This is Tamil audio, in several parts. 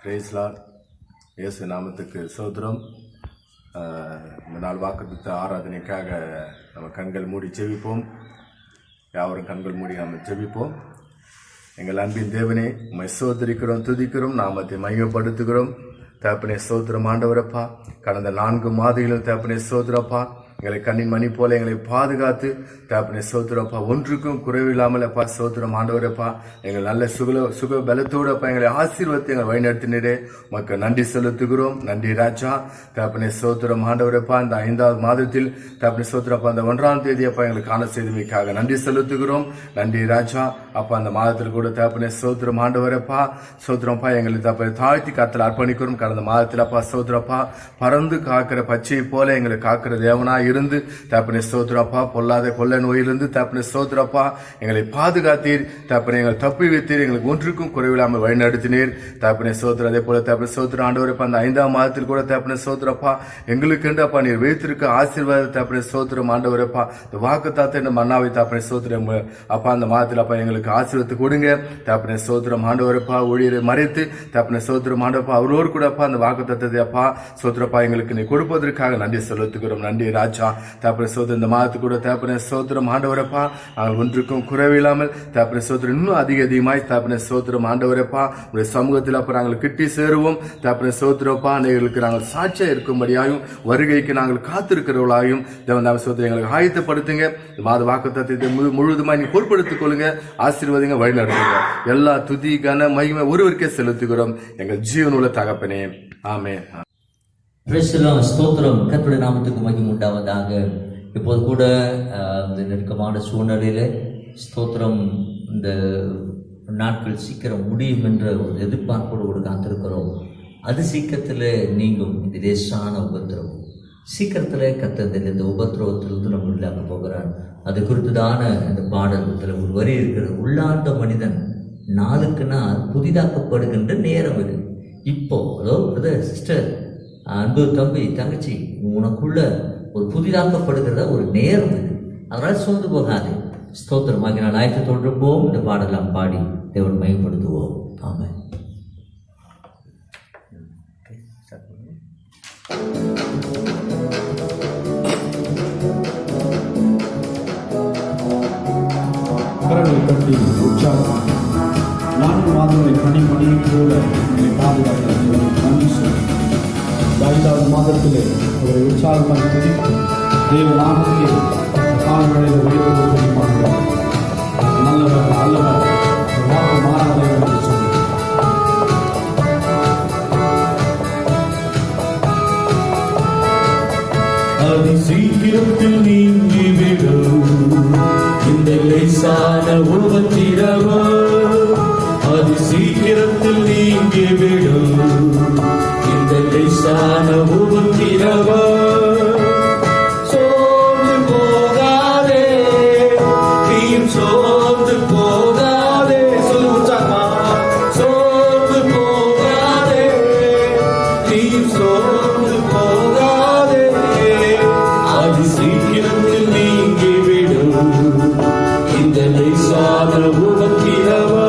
Price Lord. இயேசு நாமத்துக்கு ஸ்தோத்திரம். இந்த நாள் வாக்குத்தத்த ஆராதனைக்காக நம்ம கண்கள் மூடி ஜெபிப்போம். யாவரும் கண்கள் மூடி நாம் ஜெபிப்போம். எங்கள் அன்பின் தேவனே, உம்மை ஸ்தோத்திரிக்கிறோம், துதிக்கிறோம், நாமத்தை மையப்படுத்துகிறோம். தகப்பனே ஸ்தோத்திரம் ஆண்டவரப்பா. கடந்த 4 மாதங்களும் தகப்பனே ஸ்தோத்திரப்பா எங்களை கண்ணின் மணி போல எங்களை பாதுகாத்து தகப்பனே ஸ்தோத்திரப்பா ஒன்றுக்கும் குறைவில்லாமல் அப்பா ஸ்தோத்திரம் ஆண்டவரப்பா. எங்கள் நல்ல சுக பலத்தோடு அப்பா எங்களை ஆசீர்வதித்து எங்களை வழிநடத்தினரே உமக்கு நன்றி செலுத்துகிறோம். நன்றி ராஜா. தகப்பனே ஸ்தோத்திரம் ஆண்டவரப்பா. இந்த 5வது மாதத்தில் தகப்பனே ஸ்தோத்திரப்பா அந்த 1ஆம் தேதி அப்பா எங்களுக்கு காண செய்தமைக்காக நன்றி செலுத்துகிறோம். நன்றி ராஜா. அப்பா அந்த மாதத்தில் கூட தகப்பனே ஸ்தோத்திரம் ஆண்டவரப்பா ஸ்தோத்திரப்பா எங்களை தப்ப தாழ்த்தி காத்தில் அர்ப்பணிக்கிறோம். கடந்த மாதத்தில் அப்பா ஸ்தோத்திரப்பா பறந்து காக்கிற பச்சை போல எங்களை காக்கிற தேவனாய் இருந்து தகப்பனே ஸ்தோத்திரப்பா பொல்லாத கொள்ள நோயிலிருந்து தகப்பனே ஸ்தோத்திரப்பா எங்களை பாதுகாத்தீர். தகப்பனே எங்களை தப்பி வைத்தீர். எங்களுக்கு ஒன்றுக்கும் குறைவில்லாமல் வழிநடத்தினீர். தகப்பனே ஸ்தோத்திரம். அதே போல தகப்பனே ஸ்தோத்திரம் ஆண்டவரப்பா அந்த 5ஆம் மாதத்தில் கூட தகப்பனே ஸ்தோத்திரப்பா எங்களுக்கு அப்பா நீர் வைத்திருக்க ஆசீர்வாத தகப்பனே ஸ்தோத்திரம் ஆண்டவரப்பா இந்த வாக்குத்தத்த இந்த மன்னாவை தகப்பனே ஸ்தோத்திரம் அப்பா அந்த மாதத்தில் அப்பா எங்களுக்கு ஆசீர்வாதத்தை கொடுங்க. தகப்பனே ஸ்தோத்திரம் ஆண்டவரப்பா ஊழியரை மறைத்து தகப்பனே ஸ்தோத்திரம் ஆண்டவரப்பா அவரோடு கூட அப்பா அந்த வாக்குத்தத்தத்தை அப்பா ஸ்தோத்திரப்பா எங்களுக்கு நீ கொடுப்பதற்காக நன்றி செலுத்துகிறோம். நன்றி ராஜா. தகப்பனே ஸ்தோத்திரம். இந்த மாதத்துக்கு கூட தகப்பனே ஸ்தோத்திரம் ஆண்டவரப்பா நாங்கள் ஒன்றுக்கும் குறைவில்லாமல் தகப்பனே ஸ்தோத்திரம் இன்னும் அதிகமாய் தகப்பனே ஸ்தோத்திரம் ஆண்டவரப்பா உடைய சமூகத்தில் அப்ப நாங்கள் கிட்டி சேருவோம். தகப்பனே ஸ்தோத்திரப்பா எங்களுக்கு நாங்கள் சாட்சியா இருக்கும்படியாயும் வருகைக்கு நாங்கள் காத்திருக்கிறவர்களாயும் தேவன் ஸ்தோத்திரம் எங்களுக்கு ஆயத்தப்படுத்துங்க. இந்த மாத வாக்குத்தத்தத்தை முழுவதுமாய் நீ பொறுப்படுத்திக் கொள்ளுங்க. ஆசீர்வாதங்க வழி நடத்துங்க. எல்லா துதி கன மகிமை ஒருவருக்கே செலுத்துகிறோம் எங்கள் ஜீவனுள்ள தகப்பனே. ஆமென். ஸ்தோத்திரம். கர்த்தருடைய நாமத்துக்கு மகிமை உண்டாவதாக. இப்போது கூட இந்த நெருக்கமான சூழ்நிலையில ஸ்தோத்திரம் இந்த நாட்கள் சீக்கிரம் முடியும் என்ற ஒரு எதிர்பார்ப்போடு கூட காத்திருக்கிறோம். அது சீக்கிரத்தில் நீங்கும் இந்த லேசான உபத்திரவம். சீக்கிரத்தில் கர்த்தர் இந்த உபத்திரவத்திலிருந்து நம்ம இல்லாம போகிறார். அது குறித்துதான இந்த பாடலத்தில் ஒரு வரி இருக்கிறது. உள்ளார்ந்த மனிதன் நாளுக்கு நாள் புதிதாக்கப்படுகின்ற நேரம் இது. இப்போ சிஸ்டர், அன்பு தம்பி, தங்கச்சி, உனக்குள்ள ஒரு புதிதாக்கப்படுகிறத ஒரு நேரம் இது. அதனால சோர்ந்து போகாது. ஸ்தோத்திரமாகி நான் ஆயத்தத்தோடு இருப்போம். இந்த பாடலாம் பாடி தேவன் மயப்படுத்துவோம். ஆமென். கட்டி உற்சாகம் 4 மாதங்களை கனிமணியை போல என்னை பாதுகாக்கிறது. நன்றி சொல்லி 5வது மாதத்திலே அவரை உற்சாகமாக துதித்து தேவ நாமத்தை கால்களில் வைத்து நல்லவர் நல்லவர் வாக்கு மாறாதவர் என்று சொல்லி அதி சீக்கிரத்தில் நீங்கிவிடும் இந்த லேசான உபத்திரவோ. அதி சீக்கிரத்தில் நீங்கிவிடும் இந்த லேசான உபத்திரவோ. சோர்ந்து போகாதே, நீயும் சோர்ந்து போகாதே. சொல்லு உற்சாகமா. சோர்ந்து போகாதே, நீயும் சோர்ந்து போகாதே. அதி சீக்கிரத்தில் நீங்கிவிடும் இந்த லேசான உபத்திரவோ.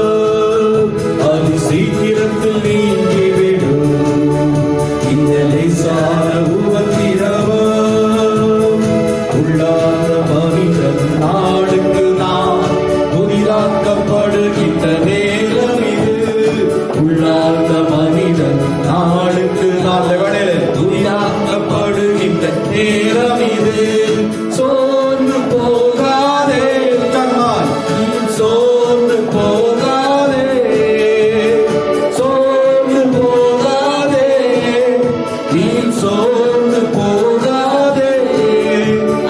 அதி சீக்கிரத்தில் நீங்கிவிடும் இந்த லேசான உபத்திரவோ. உள்ளாத மனிதன் நாளுக்கு நாள் புதிதாக்கப்படுகின்ற நேரம் இது. உள்ளாத மனிதன் நாளுக்கு நாள் புதிதாக்கப்படுகின்ற நேரம் இது. சோர்ந்து போகாதே, சோர்ந்து போகாதே, சோர்ந்து போகாதே, நீ சோர்ந்து போகாதே.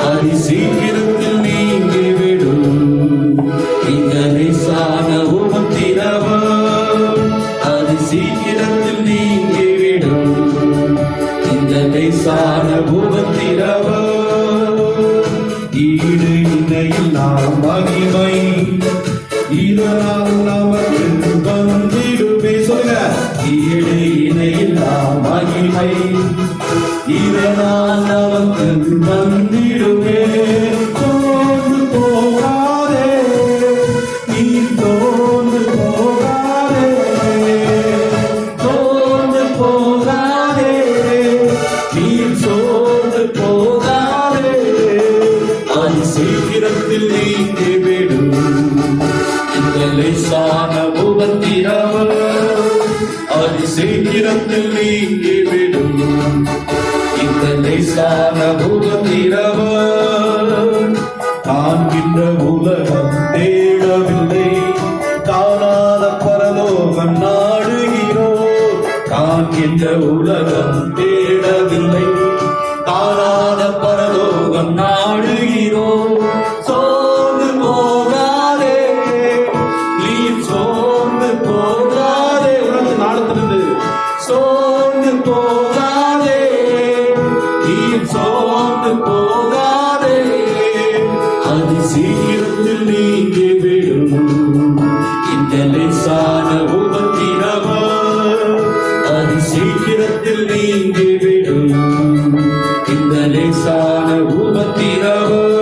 அதி சீக்கிரத்தில் நீங்கிவிடும் இந்த லேசான உபத்திரவோ. அதி சீக்கிரத்தில் நீங்கிவிடும் இந்த லேசான உபத்திரவோ. ஈடு இணையில்லா மகிமை இதனால் நமக்கு வந்திடுமே. சொல்லுங்க. ஈடு இணையில்லா மகிமை இதனால் நமக்கு வந்திடுமே. தோன்று போகாதே, நீ தோன்று போகாதே, தோன்று அதி சீக்கிரத்தில் நீங்கிவிடும் இந்த லேசான உபத்திரவம் காண்கின்ற உலகம் தேடவில்லை, காணாத பரலோகம் நாடுகிறோம். காண்கின்ற உலகம் தேடவில்லை, காணாத பரலோகம் நாடுகிறோம். சோர்ந்து போகாதே, நீ சோர்ந்து போகாதே, உனக்கு நாளத்திலிருந்து சோர்ந்து போகாதே, நீ சோர்ந்து போகாதே, அது சீக்கிரத்தில் நீங்கிவிடும் இந்த லேசான உபத்திரவம், அது சீக்கிரத்தில் நீங்கிவிடும் இந்த லேசான உபத்திரவம்.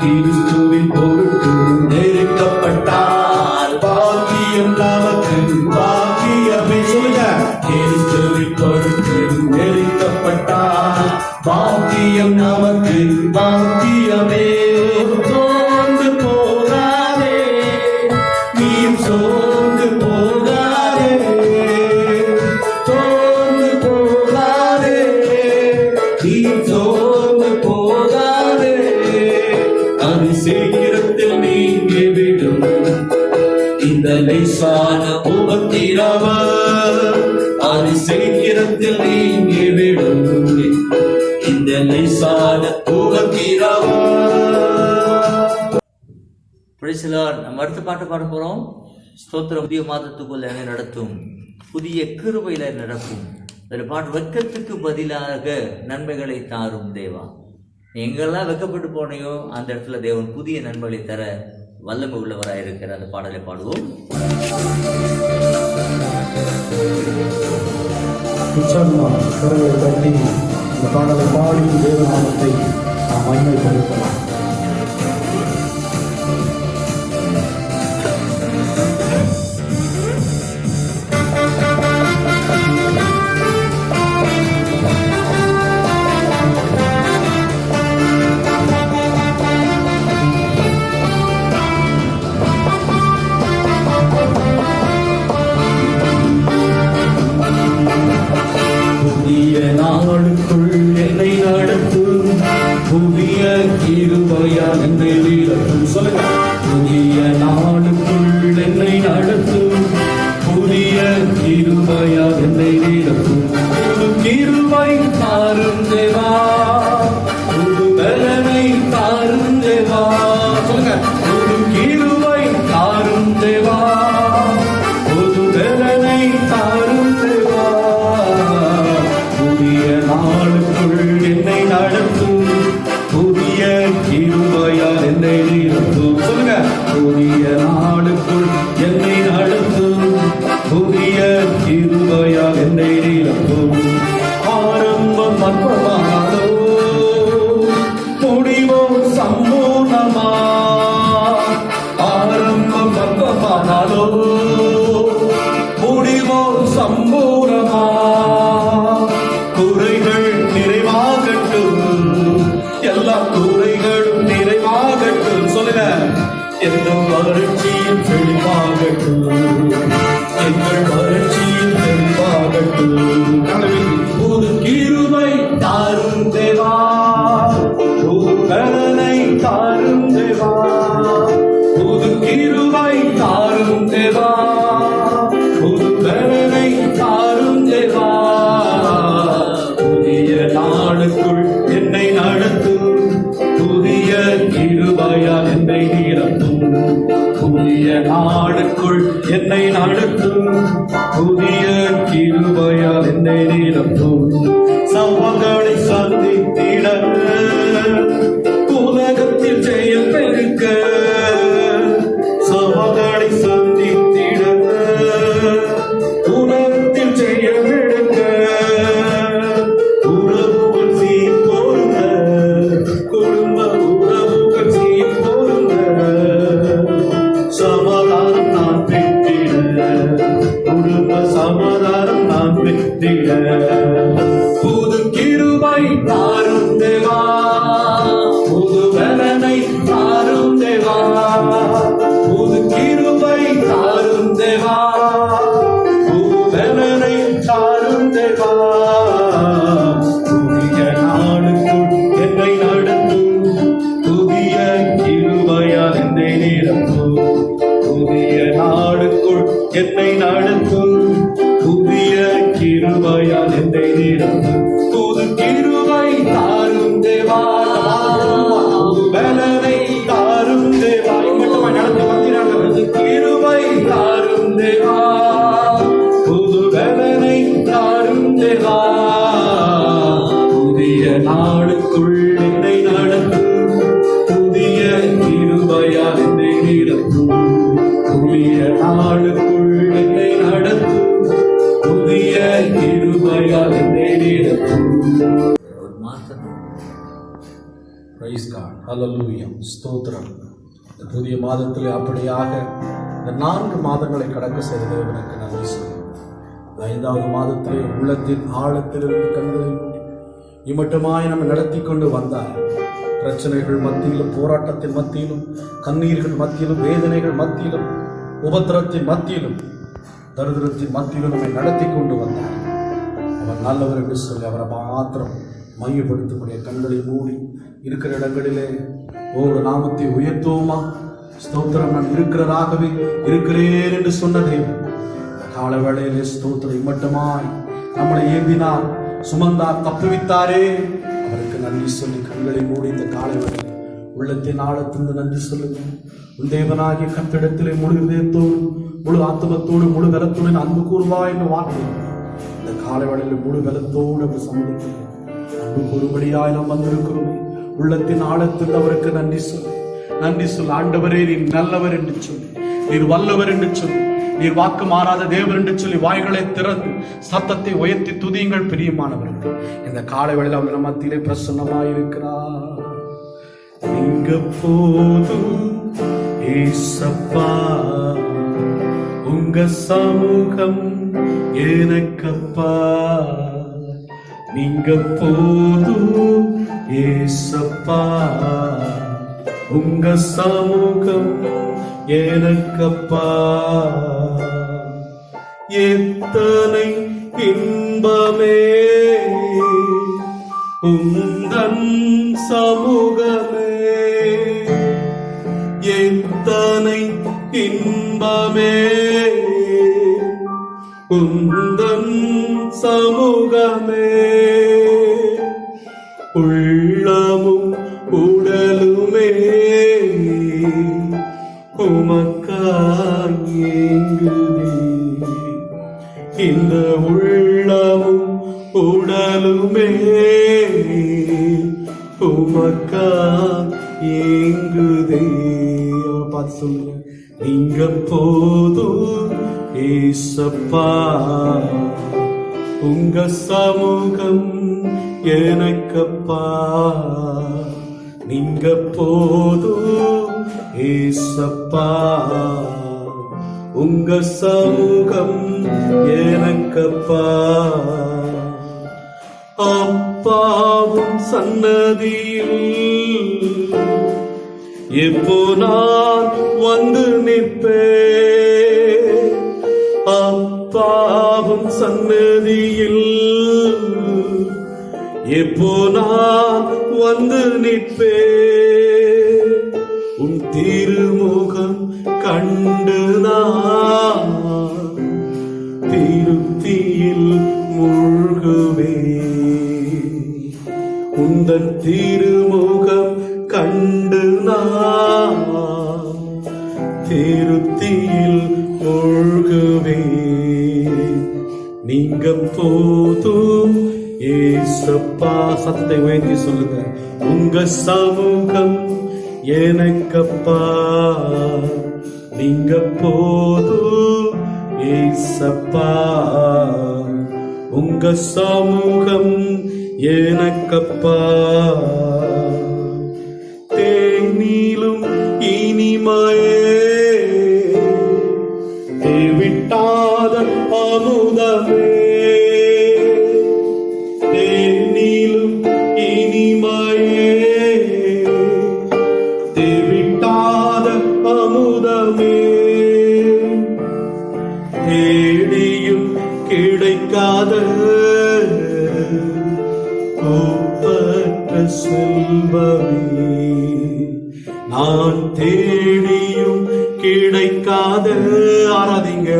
கிறிஸ்துவின் பொருட்டு நெருக்கப்பட்டால் பாக்கியம் நமக்கு பாக்கியமே. சொல்லுங்க, கிறிஸ்துவின் பொருட்டு நெருக்கப்பட்டால் பாக்கியம் நமக்கு பாக்கியமே. சோர்ந்து போகாதே, நீ சோர்ந்து போகாதே, சோர்ந்து போகாதே, நீ சோர்ந்து போகாதே, அது சீக்கிரத்தில் நீங்கிவிடும் இந்த லேசான உபத்திரவம், அது சீக்கிரத்தில் நீங்கிவிடும் இந்த லேசான உபத்திரவம். Praise the Lord. நம்ம அடுத்த பாட்டு பாட போறோம். ஸ்தோத்திரம். புதிய மாதத்துக்குள்ள என்னை நடத்தும், புதிய கிருபையில நடக்கும். அதில் பாட்டு, வெட்கத்துக்கு பதிலாக நன்மைகளை தாரும் தேவா. நீ எங்கெல்லாம் வெட்கப்பட்டு போனையோ அந்த இடத்துல தேவன் புதிய நன்மைகளை தர வல்லமை உள்ளவராக இருக்கிற அந்த பாடலை பாடுவோம். உற்சாகமாக கரங்களை தட்டி இந்த பாடலை பாடி தேவநாமத்தை நாம் மகிமைப்படுத்தலாம். புதிய நாளுக்குள் என்னை நடத்தும், புதிய கிருபையால் என்னை நிரப்பும். சொல்லுங்க, புதிய நாளுக்குள் என்னை நடத்தும், புதிய கிருபையால் என்னை நிரப்பும். புது கிருபை தாரும் தேவா, புது பலனை தாரும் தேவா. சொல்லுங்க, புது கிருபை தாரும் தேவா, புது பலனை தாரும் தேவா. புதிய நாளுக்குள் என்னை நடத்தும், புதிய கிருபையால் என்னை நிரப்பும். சொல்லுங்க, புதிய நாளுக்குள் என்னை நடத்தும், புதிய கிருபையால் என்னை நிரப்பும். ஆரம்பம் அற்பமானதோ, முடிவோ சம்பூர்ணமா. ஆரம்பம் அற்பமானதோ, முடிவோ சம்பூர்ணமா. குறைகள் நிறைவாகட்டும், எல்லா குறைகளும் நிறைவாகட்டும். சொல்லுங்க, எந்த வறட்சியும் செழிப்பாகட்டும், எங்கள் வறட்சியும் செழிப்பாகட்டும். ஒரு கிருபை தாரும் தேவா, ஒரு பலனை தாரும் தேவா, ஒரு கிருபை தாரும் தேவா, ஒரு பலனை தாரும் தேவா. புதிய நாளுக்குள் என்னை நடத்தும், புதிய கிருபையால் என்னை நிரப்பும். புதிய நாளுக்குள் என்னை நடத்தும், புதிய கிருபையால் என்னை நிரப்பும். சவால்களை சந்தித்திட உலகத்தில் ஜெயம் பெருக்க, சவால்களை சந்தித்திட உலகத்தில் ஜெயம் எடுக்க, உறவுகள் சீர் பொருந்த, குடும்ப உறவுகள் சீர் பொருந்த, சமாதானம் நான் பெற்றிட, குடும்ப சமாதானம் நான் பெற்றிட. புது கிருபை தாரும் தேவா, புது பலனை தாரும் தேவா, புது கிருபை தாரும் தேவா, புது நடத்தும் புதிய கிருபையால் என்னை நிரப்பும் புது கிருபை தாரும் தேவா புது பலனை தாரும் தேவா மட்டுமாய் நடத்தி வந்தினாங்க புது கிருபை தாரும் தேவா புது பலனை தாரும் தேவா புதிய நாளுக்குள் என்னை நடத்தும் புதிய கிருபையால் என்னை நிரப்பும் புதிய நாளுக்குள் என்னை நடத்தும் புதிய கிருபையால் என்னை நிரப்பும். ஒரு மாசம் Praise God. Hallelujah. ஸ்தோத்திரம். இந்த புதிய மாதத்திலே அப்படியாக இந்த 4 மாதங்களை கடக்க செய்த தேவனுக்கு நன்றி சொல்லுவோம். 5வது மாதத்திலே உள்ளத்தின் ஆழத்திலிருந்து கண்களை மூடி இம்மட்டுமாய் நம்ம நடத்தி கொண்டு வந்தார். பிரச்சனைகள் மத்தியிலும், போராட்டத்தின் மத்தியிலும், கண்ணீர்கள் மத்தியிலும், வேதனைகள் மத்தியிலும், உபத்திரத்தின் மத்தியிலும், தரித்திரத்தின் மத்தியிலும் நம்மை நடத்தி கொண்டு வந்தார். அவர் நல்லவர் என்று சொல்லி அவரை மாத்திரம் மையப்படுத்தக்கூடிய கண்களை மூடி இருக்கிற இடங்களிலே ஒரு நாமத்தை உயர்த்துவோமா? ஸ்தோத்திரம். நான் இருக்கிறதாகவே இருக்கிறேன் என்று சொன்ன தேவன் கால வேளையிலே ஸ்தோத்திரம் மட்டுமாய் நம்மளை ஏந்தினார், சுமந்தார், தப்புவித்தாரே. அவருக்கு நன்றி சொல்லி கண்களை மூடி இந்த கால வேளையில் உள்ளத்தின் ஆழத்திலிருந்து நன்றி சொல்லுங்க. உன் தேவனாகிய கர்த்தரிடத்திலே முழு இதயத்தோடு, முழு ஆத்துமத்தோடு, முழு பலத்தோடு அன்பு கூறுவா என்ற வார்த்தை இந்த கால வேளையில் முழு பலத்தோடு அவர் சமூகத்தில் அன்பு கூறும்படியாய் நாம் வந்திருக்கிறோமே. உள்ளத்தின் ஆழத்தில் அவருக்கு நன்றி சொல்லு, நன்றி சொல். ஆண்டவரே, நீர் நல்லவர் என்று சொல்லி, நீர் வல்லவர் என்று சொல்லி, நீர் வாக்கு மாறாத தேவர் என்று சொல்லி வாய்களை திறந்து சத்தத்தை உயர்த்தி துதியுங்கள் பிரியமானவர்கள். இந்த காலை வேளையில் அவர் நம்ம மத்தியிலே பிரசன்னமாயிருக்கிறார். நீங்க போதும் ஏசப்பா, உங்க சமூகம் எனக்கப்பா. நீங்க போதும் ஏசப்பா, உங்க சமூகம் எனக்கப்பா. எத்தனை இன்பமே உந்தன் சமூகமே, எத்தனை இன்பமே உந்தன் சமூகமே. உள்ளமும் உடலுமே உமக்காய் ஏங்குதே. இந்த உள்ளமும் உடலுமே உமக்காய் ஏங்குதே. அவரை பார்த்து சொல்லுங்க, நீங்க போதும் ஏசப்பா, உங்க சமூகம் எனக்கப்பா. நீங்க போதும் ஏசப்பா, உங்க சமூகம் எனக்கப்பா. அப்பாவும் சன்னதியில் எப்போ நான் வந்து நிற்பேன். அப்பாவும் சன்னதியில் எப்போ நான் வந்து நிற்பேன். உன் திருமுகம் கண்டு நான் திருப்தியில் மூழ்குவே. உந்தன் திருமுகம் கண்டு நான் திருப்தியில் மூழ்குவே. நீங்க போதும் ஏசப்பா. சத்தத்தை உயர்த்தி சொல்லுங்க, உங்க சமூகம் எனக்கப்பா. நீங்க போதும் ஏசப்பா, உங்க சமூகம் எனக்கப்பா. தேனிலும் இனிமையே தேவிட்டாத அமுதமே. தேனிலும் இனிமையே தேவிட்டாத அமுதமே. தேடியும் கிடைக்காத ஒப்பற்ற செல்வமே. நான் தேடியும் கிடைக்காத ஆராதிங்க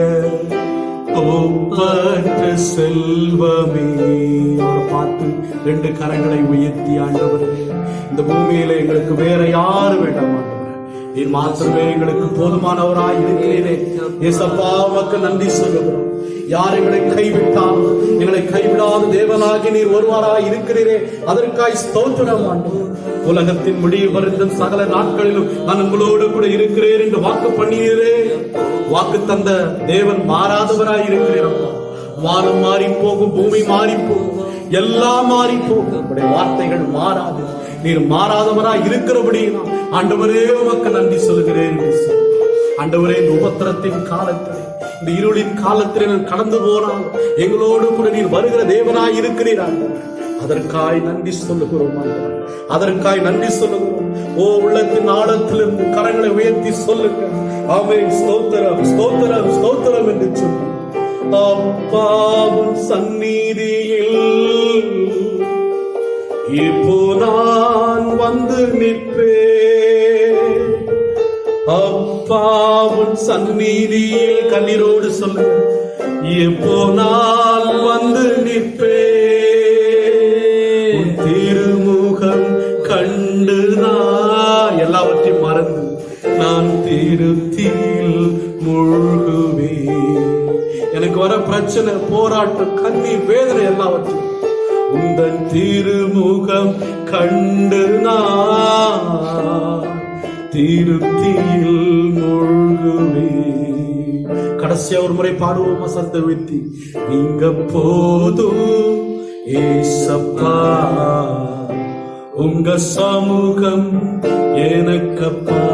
ஒப்பற்ற செல்வமே. அவரை பார்த்து 2 கரங்களை உயர்த்தி, ஆண்டவரே, இந்த பூமியில எங்களுக்கு வேற யாரு வேண்டாம் ஆண்டவரே, நீர் மாத்திரமே எங்களுக்கு போதுமானவராய் இருக்கிறீரே. ஏசப்பா, உமக்கு நன்றி சொல்லுகிறோம். யார் எங்களை கைவிட்டால் எங்களை கைவிடாத தேவனாகி நீர் ஒருவராய் இருக்கிறீரே, அதற்காய் ஸ்தோத்திரம் ஆண்டவரே. உலகத்தின் முடிவு வருந்தும் சகல நாட்களிலும் நான் உங்களோடு கூட இருக்கிறேன் என்று வாக்கு பண்ணினீரே. வாக்கு தந்த தேவன் மாறாதவராய் இருக்கிறார். வானம் மாறி போகும், பூமி மாறி போகும், எல்லாம் மாறி போகும், உங்களுடைய வார்த்தைகள் மாறாது. நீர் மாறாதவராய் இருக்கிறபடி ஆண்டவரே உமக்கு நன்றி சொல்கிறேன். ஆண்டவரே, இந்த உபத்திரத்தின் காலத்தில், இந்த இருளின் காலத்தில் நான் கடந்து போனால் எங்களோடு கூட நீர் வருகிற தேவனாய் இருக்கிறீர். அதற்காய் நன்றி சொல்லுகிறோம், அதற்காய் நன்றி சொல்லுகிறோம். ஓ, உள்ளத்தின் ஆழத்திலிருந்து கரங்களை உயர்த்தி சொல்லுங்க. ஆமென். ஸ்தோத்திரம், ஸ்தோத்திரம், ஸ்தோத்திரம் என்று சொல்லு. அப்பாவின் சந்நிதியில் இப்போ நான் வந்து நிற்பேன். அப்பாவின் சந்நிதியில் கண்ணீரோடு சொல்லு. இப்போ நான் வந்து நிற்பேன். திருமுகம் கண்டு நான் எல்லாவற்றையும் மறந்து நான் திருப்தியில் மூழ்குவேன். எனக்கு வர பிரச்சனை, போராட்டம், கண்ணீர், வேதனை எல்லாவற்றையும் உந்தன் திருமுகம் கண்டு நான் திருப்தியில் மூழ்குவேன். கடைசியா ஒரு முறை பாடுவோமா சத்த வைத்தி? நீங்க போதும் ஏசப்பா, உங்க சமூகம் எனக்கப்பா.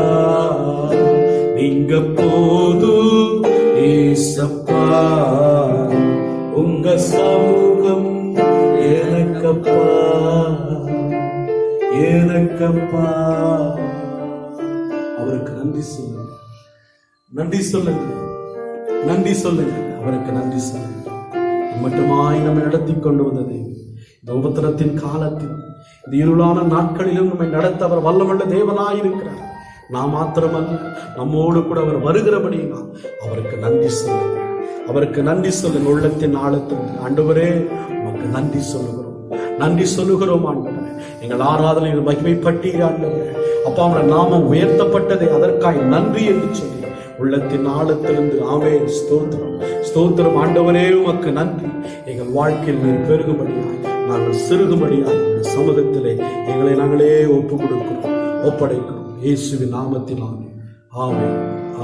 நீங்க போதும் ஏசப்பா, உங்க சமூகம் எனக்கப்பா, எனக்கப்பா. அவருக்கு நன்றி சொல்லுங்க, நன்றி சொல்லுங்க, நன்றி சொல்லுங்க. அவருக்கு நன்றி சொல்லுங்க. மட்டுமாய் நம்மை நடத்தி கொண்டு வந்தது இந்த உபத்திரத்தின் காலத்தில், இந்த இருளான நாட்களிலும் நம்மை நடத்த அவர் வல்லமல்ல தேவனாயிருக்கிறார். நாம் மாத்திரமல்ல, நம்மோடு கூட அவர் வருகிறபடியா அவருக்கு நன்றி சொல்லுங்க, அவருக்கு நன்றி சொல்லுங்க. உள்ளத்தின் ஆழத்தில் ஆண்டவரே உமக்கு நன்றி சொல்லுகிறோம், நன்றி சொல்லுகிறோம் ஆண்டவரே. எங்கள் ஆராதனையில் மகிமைப்பட்டீர் ஆண்டவரே. அப்பா, அவருடைய நாமம் உயர்த்தப்பட்டதை அதற்காய் நன்றி என்று சொல்லி உள்ளத்தின் ஆழத்திலிருந்து ஆமென். ஸ்தோத்திரம், ஸ்தோத்திரம் ஆண்டவரே, உமக்கு நன்றி. எங்கள் வாழ்க்கையில் நீர் பெருகும்படியாய், நாங்கள் சிறுகும்படியாய் சமூகத்திலே எங்களை நாங்களே ஒப்பு கொடுக்கிறோம், ஒப்படைக்கிறோம். இயேசுவின் நாமத்தினாலே ஆமென்,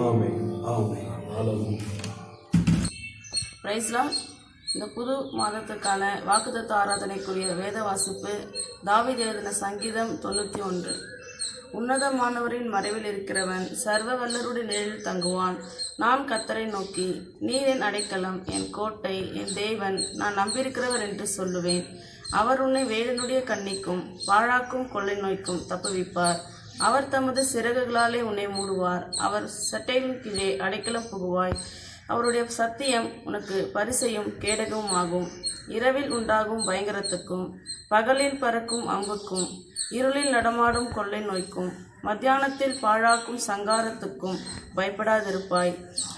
ஆமென், ஆமென். ஹல்லேலூயா. Price Lord. இந்த புது மாதத்துக்கான வாக்குத்தத்த ஆராதனைக்குரிய வேத வாசிப்பு தாவீது எழுதின சங்கீதம் 91. உன்னதமானவரின் மறைவில் இருக்கிறவன் சர்வ வல்லருடைய நிழலில் தங்குவான். நான் கர்த்தரை நோக்கி, நீர் என் அடைக்கலம், என் கோட்டை, என் தேவன், நான் நம்பியிருக்கிறவர் என்று சொல்லுவேன். அவர் உன்னை வேடனுடைய கண்ணிக்கும் பாழாக்கும் கொள்ளை நோய்க்கும் தப்புவிப்பார். அவர் தமது சிறகுகளாலே உன்னை மூடுவார். அவர் சட்டையின் கீழே அடைக்கலம் புகுவாய். அவருடைய சத்தியம் உனக்கு பரிசையும் கேடகமும் ஆகும். இரவில் உண்டாகும் பயங்கரத்துக்கும் பகலில் பறக்கும் அம்புக்கும் இருளில் நடமாடும் கொள்ளை நோய்க்கும் மத்தியானத்தில் பாழாக்கும் சங்காரத்துக்கும் பயப்படாதிருப்பாய்.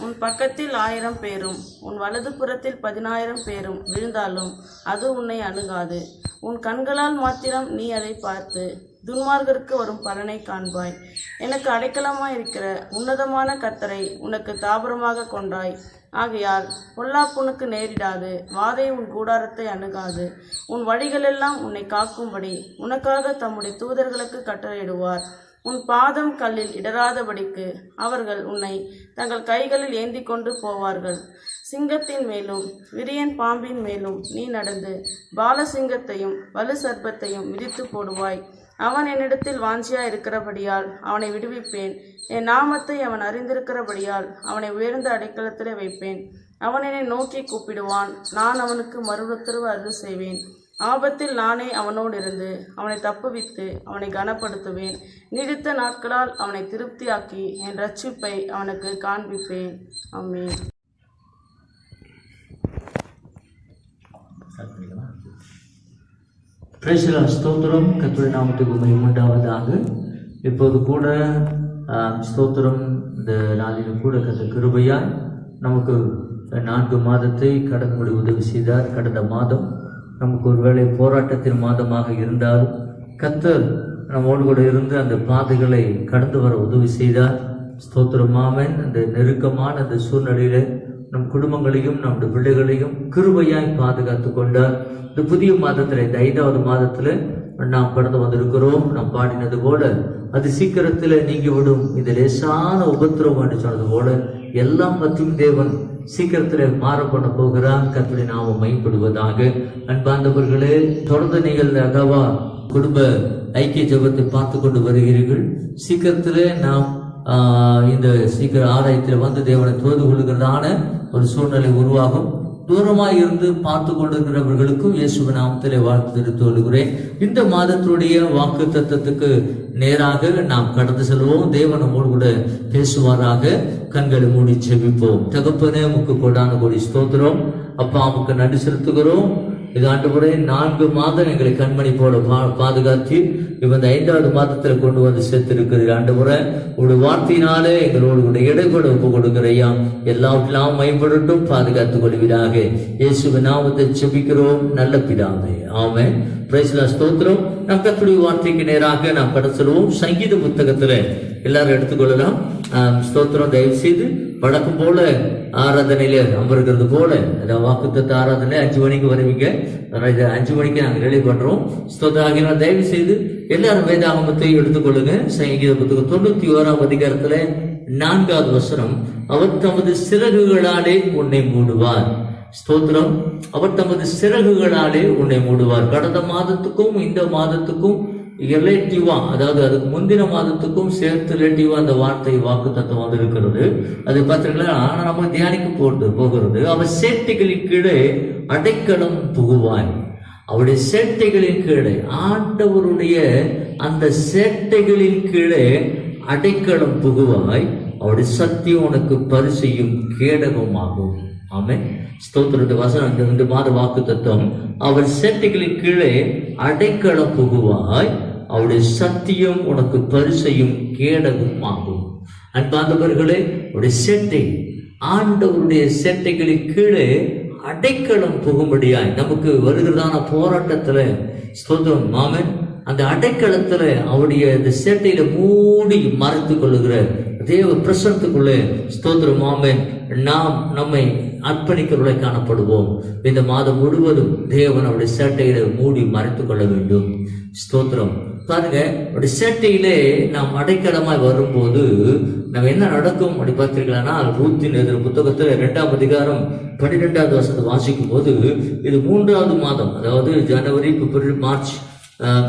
உன் பக்கத்தில் 1000 பேரும் உன் வலது புறத்தில் 10,000 பேரும் விழுந்தாலும் அது உன்னை அணுகாது. உன் கண்களால் மாத்திரம் நீ அதை பார்த்து துன்மார்கருக்கு வரும் பலனை காண்பாய். எனக்கு அடைக்கலமாயிருக்கிற உன்னதமான கர்த்தரை உனக்கு தாபரமாக கொண்டாய். ஆகையால் பொல்லாப்புனுக்கு நேரிடாது, வாதை உன் கூடாரத்தை அணுகாது. உன் வழிகளெல்லாம் உன்னை காக்கும்படி உனக்காக தம்முடைய தூதர்களுக்கு கட்டளையிடுவார். உன் பாதம் கல்லில் இடராதபடிக்கு அவர்கள் உன்னை தங்கள் கைகளில் ஏந்தி கொண்டு போவார்கள். சிங்கத்தின் மேலும் விரியன் பாம்பின் மேலும் நீ நடந்து பாலசிங்கத்தையும் வலு சர்ப்பத்தையும் மிதித்து போடுவாய். அவன் என்னிடத்தில் வாஞ்சியா இருக்கிறபடியால் அவனை விடுவிப்பேன். என் நாமத்தை அவன் அறிந்திருக்கிறபடியால் அவனை உயர்ந்த அடைக்கலத்திலே வைப்பேன். அவன் என்னை நோக்கி கூப்பிடுவான், நான் அவனுக்கு மறுஉத்தரவு அருள் செய்வேன். ஆபத்தில் நானே அவனோடு இருந்து அவனை தப்புவித்து அவனை கனப்படுத்துவேன். நீடித்த நாட்களால் அவனை திருப்தியாக்கி என் ரட்சிப்பை அவனுக்கு காண்பிப்பேன். ஆமென். ஸ்தோத்திரம். கர்த்தருடைய நாமத்துக்கு மகிமை உண்டாவதாக. இப்போது கூட ஸ்தோத்திரம், இந்த நாளிலும் கூட கர்த்தர் கிருபையாய் நமக்கு 4 மாதத்தை கடந்து உதவி செய்தார். கடந்த மாதம் நமக்கு ஒருவேளை போராட்டத்தின் மாதமாக இருந்தாலும் கர்த்தர் நம்மோடு கூட இருந்து அந்த பாதைகளை கடந்து வர உதவி செய்தார். ஸ்தோத்திரம் ஆமென். அந்த நெருக்கமான அந்த சூழ்நிலையில நம் குடும்பங்களையும் நம்முடைய பிள்ளைகளையும் கிருபையாய் பாதுகாத்து கொண்டார். இந்த புதிய மாதத்துல, இந்த 5வது மாதத்துல நாம் கடந்து வந்திருக்கிறோம். நாம் பாடினது போல அது சீக்கிரத்துல நீங்கிவிடும், இது லேசான உபத்திரவம் என்று சொன்னது போல எல்லாம் மற்றும் தேவன் சீக்கிரத்துல மாற பண்ண போகிறார். கர்த்தருடைய நாமம் மைப்படுவதாக. அன்பார்ந்தவர்களே, தொடர்ந்து நீங்கள் அகவா குடும்ப ஐக்கிய ஜெபத்தை பார்த்து கொண்டு வருகிறீர்கள். சீக்கிரத்திலே நாம் இந்த சீக்கிர ஆலயத்தில் வந்து தேவனை தொழுது கொள்கிறதான ஒரு சூழ்நிலை உருவாகும். தூரமாய் இருந்து பார்த்து கொண்டிருக்கிறவர்களுக்கும் இயேசுவின் நாமத்திலே வாழ்த்து தெரிவித்து கொள்கிறேன். இந்த மாதத்துடைய வாக்கு தத்தத்துக்கு நேராக நாம் கடந்து செல்வோம். தேவன் நம்மோடு கூட பேசுவாராக. கண்களை மூடி ஜெபிப்போம். தகப்பனே, உமக்கு கோடான கோடி ஸ்தோத்திரம். அப்பா, உமக்கு நன்றி செலுத்துகிறோம். இது ஆண்டவரே 4 மாதம் எங்களை கண்மணி போல பாதுகாத்து இந்த 5வது மாதத்துல கொண்டு வந்து சேர்த்திருக்கிறது. ஆண்டவரே, உங்களுடைய வார்த்தையினாலே எங்களோடு கூட இடைப்பட ஒப்பு கொடுக்கிறையா. எல்லாவற்றெல்லாம் மேம்படட்டும், பாதுகாத்துக் கொள்வீராக. இயேசுவின் நாமத்தை ஜெபிக்கிறோம் நல்ல பிதாவே, ஆமென். Praise the Lord. ஸ்தோத்திரம். நாம் கர்த்தருடைய வார்த்தைக்கு நேராக நாம் கடந்து செல்வோம். சங்கீத புத்தகத்துல எல்லாரும் எடுத்துக்கொள்ளலாம். ஸ்தோத்திரம். தயவு செய்து வழக்கம் போல ஆராதனையில அமர்கிறது போல வாக்குத்தத்த ஆராதனை 5 மணிக்கு வருவீங்க. 5 மணிக்கு நாங்கள் ரெடி பண்றோம். ஸ்தோத்திரம். தயவு செய்து எல்லாரும் வேதாகமத்தை எடுத்துக்கொள்ளுங்க. சங்கீத புத்தகம் 91ஆம் அதிகாரத்துல 4வது வசனம், அவர் தமது சிறகுகளாலே உன்னை மூடுவார். ஸ்தோத்திரம். அவர் தமது சிறகுகளாலே உன்னை மூடுவார். கடந்த மாதத்துக்கும் இந்த மாதத்துக்கும் ரிலேட்டிவா, அதாவது அதுக்கு முந்தின மாதத்துக்கும் சேர்த்து ரிலேட்டிவா அந்த வார்த்தை வாக்கு தத்துவம் வந்து இருக்கிறது. அது பார்த்தீங்களா, ஆனா நம்ம தியானிக்க போகிறது. அவர் சேட்டைகளின் கீழே அடைக்கலம் புகுவாய். அவருடைய சேட்டைகளின் கீழே, ஆண்டவருடைய அந்த சேட்டைகளின் கீழே அடைக்கலம் புகுவாய். அவருடைய சத்தியம் உனக்கு பரிசையும் கேடகமாகும். ஆமென். ஸ்தோத்திரத்து வசனம். இந்த மாத வாக்கு தத்துவம், அவர் சேட்டைகளின் கீழே அடைக்கலம் புகுவாய். அவருடைய சத்தியம் உனக்கு பரிசையும் கேடகமாகும். அன்பார்ந்தவர்களே, அவருடைய சேட்டை, ஆண்டவருடைய சேட்டைகளின் கீழே அடைக்கலம் புகும்படியாய் நமக்கு வருகிறதான போராட்டத்துல, ஸ்தோத்திரம் ஆமென், அந்த அடைக்கலத்துல அவருடைய இந்த சேட்டையில மூடி மறைத்து கொள்ளுகிற தேவ பிரசனத்துக்குள்ளே, ஸ்தோத்திரம் ஆமென், நாம் நம்மை அர்ப்பணிக்கிறவர்களை காணப்படுவோம். இந்த மாதம் முழுவதும் தேவன் அவருடைய சேட்டையில மூடி மறைத்துக் கொள்ள வேண்டும். ஸ்தோத்திரம். பாருங்க, அவருடைய சேட்டையிலே நாம் அடைக்கலமாய் வரும்போது நம்ம என்ன நடக்கும் அப்படி பார்த்தீர்களா, ரூத்தின் எதிர் புத்தகத்துல 2ஆம் அதிகாரம் 12வது வசனத்தை வாசிக்கும் போது, இது 3வது மாதம், அதாவது ஜனவரி, பிப்ரவரி, மார்ச்,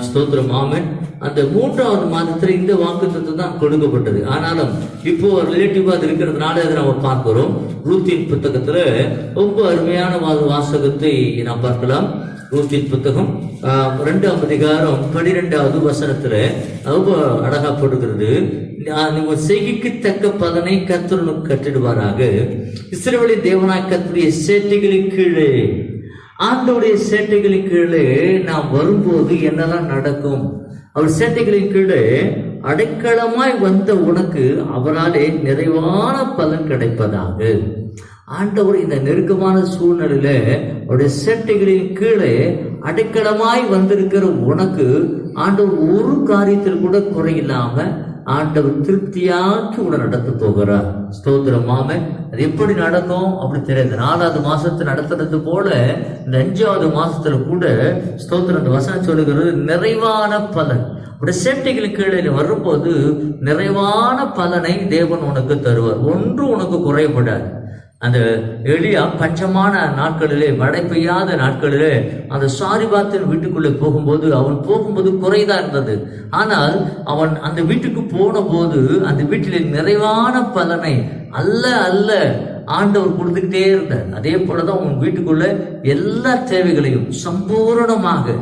ஸ்தோத்திரம் ஆமென், அந்த 3வது மாதத்துல இந்த வாக்குத்தத்தம் தான் கொடுக்கப்பட்டது. ஆனாலும் இப்போ ரிலேட்டிவா அது இருக்கிறதுனால அதை நம்ம பார்க்கிறோம். ரூத்தின் புத்தகத்துல ரொம்ப அருமையான வாசகத்தை நாம் பார்க்கலாம். ரூத்தின் புத்தகம் 2ஆம் அதிகாரம் 12வது வசனத்துல ரொம்ப அழகா போடுகிறது. நீங்கள் செய்கைக்கு தக்க பலனை கர்த்தர் கட்டிடுவாராக. இஸ்ரவேலின் தேவனாய் கர்த்தருடைய சேட்டைகளின் கீழே, ஆண்டவருடைய சேட்டைகளின் கீழே நாம் வரும்போது என்னெல்லாம் நடக்கும்? அவர் சேட்டைகளின் கீழே அடைக்கலமாய் வந்த உனக்கு அவராலே நிறைவான பலன் கிடைப்பதாக. ஆண்டவர் இந்த நெருக்கமான சூழ்நிலையில அவருடைய சேட்டைகளின் கீழே அடைக்கலமாய் வந்திருக்கிற உனக்கு ஆண்டவர் ஒரு காரியத்தில் கூட குறையில்லாம ஆண்டவர் திருப்தியாக்கி உட நடத்த போகிறார். ஸ்தோத்திரம் ஆமென். அது எப்படி நடக்கும் அப்படி தெரியாது. 4வது மாசத்துல நடத்துறது போல இந்த 5வது மாசத்துல கூட ஸ்தோத்திரம் அந்த வசனம் சொல்லுகிறது, நிறைவான பலன். உடைய சேட்டைகளுக்கு கீழே வரும்போது நிறைவான பலனை தேவன் உனக்கு தருவார். ஒன்று உனக்கு குறைபடாது. அந்த எலியா பஞ்சமான நாட்களிலே, மழை பெய்யாத நாட்களிலே அந்த சாரிபாத்தின் வீட்டுக்குள்ளே போகும்போது, அவன் போகும்போது குறைதான் இருந்தது. ஆனால் அவன் அந்த வீட்டுக்கு போன போது அந்த வீட்டிலே நிறைவான பலனை அல்ல ஆண்டவர் கொடுத்துக்கிட்டே இருந்தார். அதே போலதான் உன் வீட்டுக்குள்ள எல்லா தேவைகளையும் சம்பூரணமாக,